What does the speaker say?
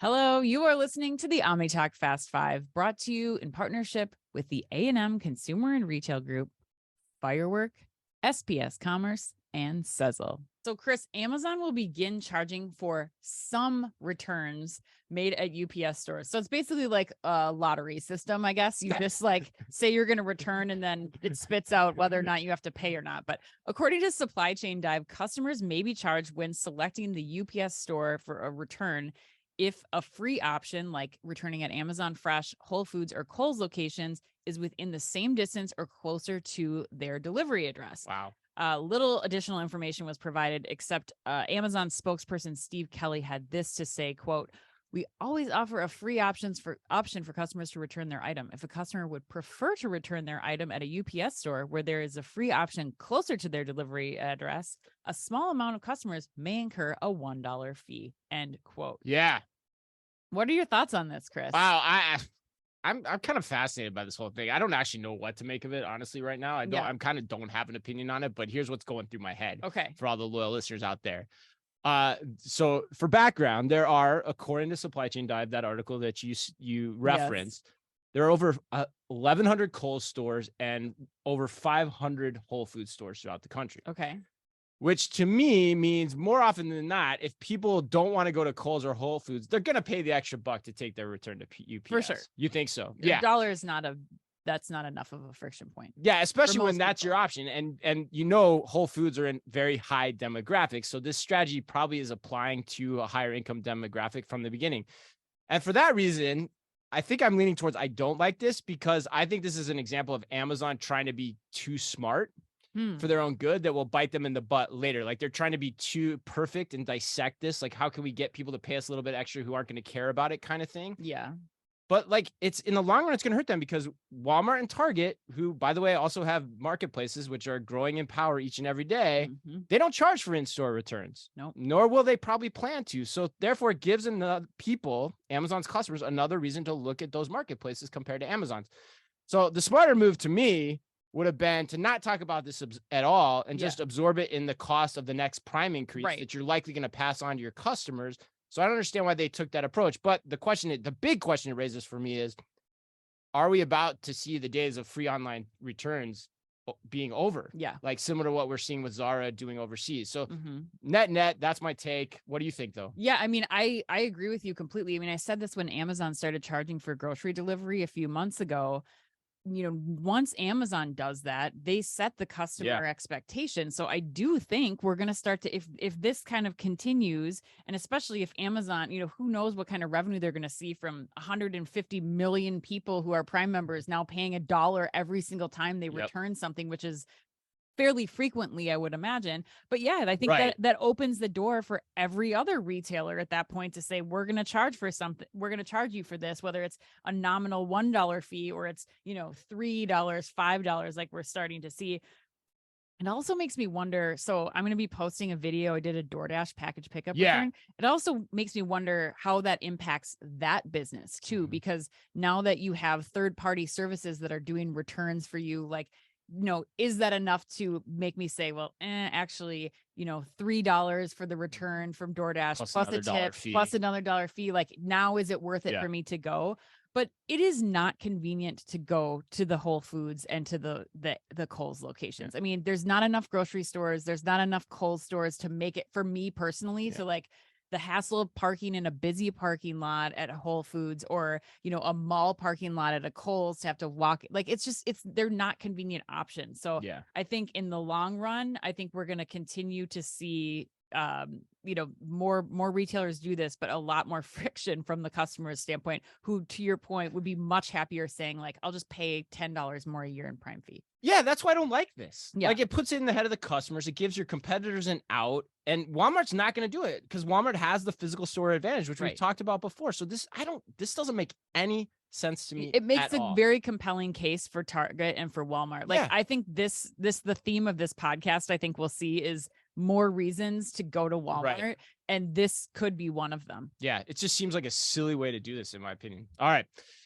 Hello, you are listening to the OmniTalk Fast Five, brought to you in partnership with the A&M Consumer and Retail Group, Firework, SPS Commerce, and Sezzle. So, Chris, Amazon will begin charging for some returns made at UPS stores. So it's basically like a lottery system, I guess. You just like say you're going to return and then it spits out whether or not you have to pay or not. But according to Supply Chain Dive, customers may be charged when selecting the UPS store for a return if a free option like returning at Amazon Fresh, Whole Foods, or Kohl's locations is within the same distance or closer to their delivery address. Wow. Little additional information was provided, except Amazon spokesperson Steve Kelly had this to say, quote, "We always offer a free option for customers to return their item. If a customer would prefer to return their item at a UPS store where there is a free option closer to their delivery address, a small amount of customers may incur a $1 fee," end quote. Yeah. What are your thoughts on this, Chris? Wow. I'm kind of fascinated by this whole thing. I don't actually know what to make of it, honestly, right now. I'm kind of don't have an opinion on it, but here's what's going through my head. Okay. For all the loyal listeners out there. So for background, there are, according to Supply Chain Dive, that article that you referenced, there are over 1,100 Kohl's stores and over 500 Whole Foods stores throughout the country. Okay. Which to me means more often than not, if people don't want to go to Kohl's or Whole Foods, they're going to pay the extra buck to take their return to UPS. For sure. You think so? Yeah. $1 is that's not enough of a friction point. Yeah, especially when that's your option. And Whole Foods are in very high demographics. So this strategy probably is applying to a higher income demographic from the beginning. And for that reason, I think I'm leaning towards I don't like this, because I think this is an example of Amazon trying to be too smart for their own good that will bite them in the butt later. Like they're trying to be too perfect and dissect this. Like, how can we get people to pay us a little bit extra who aren't going to care about it, kind of thing. Yeah. But like, it's in the long run, it's going to hurt them, because Walmart and Target, who, by the way, also have marketplaces, which are growing in power each and every day, they don't charge for in-store returns. Nope. Nor will they probably plan to. So therefore, it gives people, Amazon's customers, another reason to look at those marketplaces compared to Amazon's. So the smarter move to me would have been to not talk about this at all and just absorb it in the cost of the next Prime increase that you're likely going to pass on to your customers. So I don't understand why they took that approach. But the big question it raises for me is, are we about to see the days of free online returns being over? Yeah. Like similar to what we're seeing with Zara doing overseas. So net, that's my take. What do you think, though? Yeah, I mean, I agree with you completely. I mean, I said this when Amazon started charging for grocery delivery a few months ago. Once Amazon does that, they set the customer expectation. So I do think we're going to start to, if this kind of continues, and especially if Amazon, who knows what kind of revenue they're going to see from 150 million people who are Prime members now paying $1 every single time they return something, which is fairly frequently, I would imagine. But yeah, I think that opens the door for every other retailer at that point to say, we're going to charge for something. We're going to charge you for this, whether it's a nominal $1 fee or it's, $3, $5, like we're starting to see. It also makes me wonder. So I'm going to be posting a video. I did a DoorDash package pickup return. It also makes me wonder how that impacts that business too, because now that you have third-party services that are doing returns for you, like, is that enough to make me say, well, actually, $3 for the return from DoorDash plus a tip plus another $1 fee. Like, now is it worth it for me to go? But it is not convenient to go to the Whole Foods and to the Kohl's locations. I mean, there's not enough grocery stores. There's not enough Kohl's stores to make it, for me personally, to like the hassle of parking in a busy parking lot at a Whole Foods or, a mall parking lot at a Kohl's to have to walk. Like, they're not convenient options. So I think in the long run, I think we're going to continue to see, more retailers do this, but a lot more friction from the customer's standpoint, who, to your point, would be much happier saying like, I'll just pay $10 more a year in Prime fee. Yeah, that's why I don't like this. Like, it puts it in the head of the customers. It gives your competitors an out, and Walmart's not going to do it because Walmart has the physical store advantage, which we've talked about before. So this doesn't make any sense to me. It makes a very compelling case for Target and for Walmart. Like, I think the theme of this podcast, I think we'll see, is more reasons to go to Walmart, and this could be one of them. Yeah, it just seems like a silly way to do this, in my opinion. All right.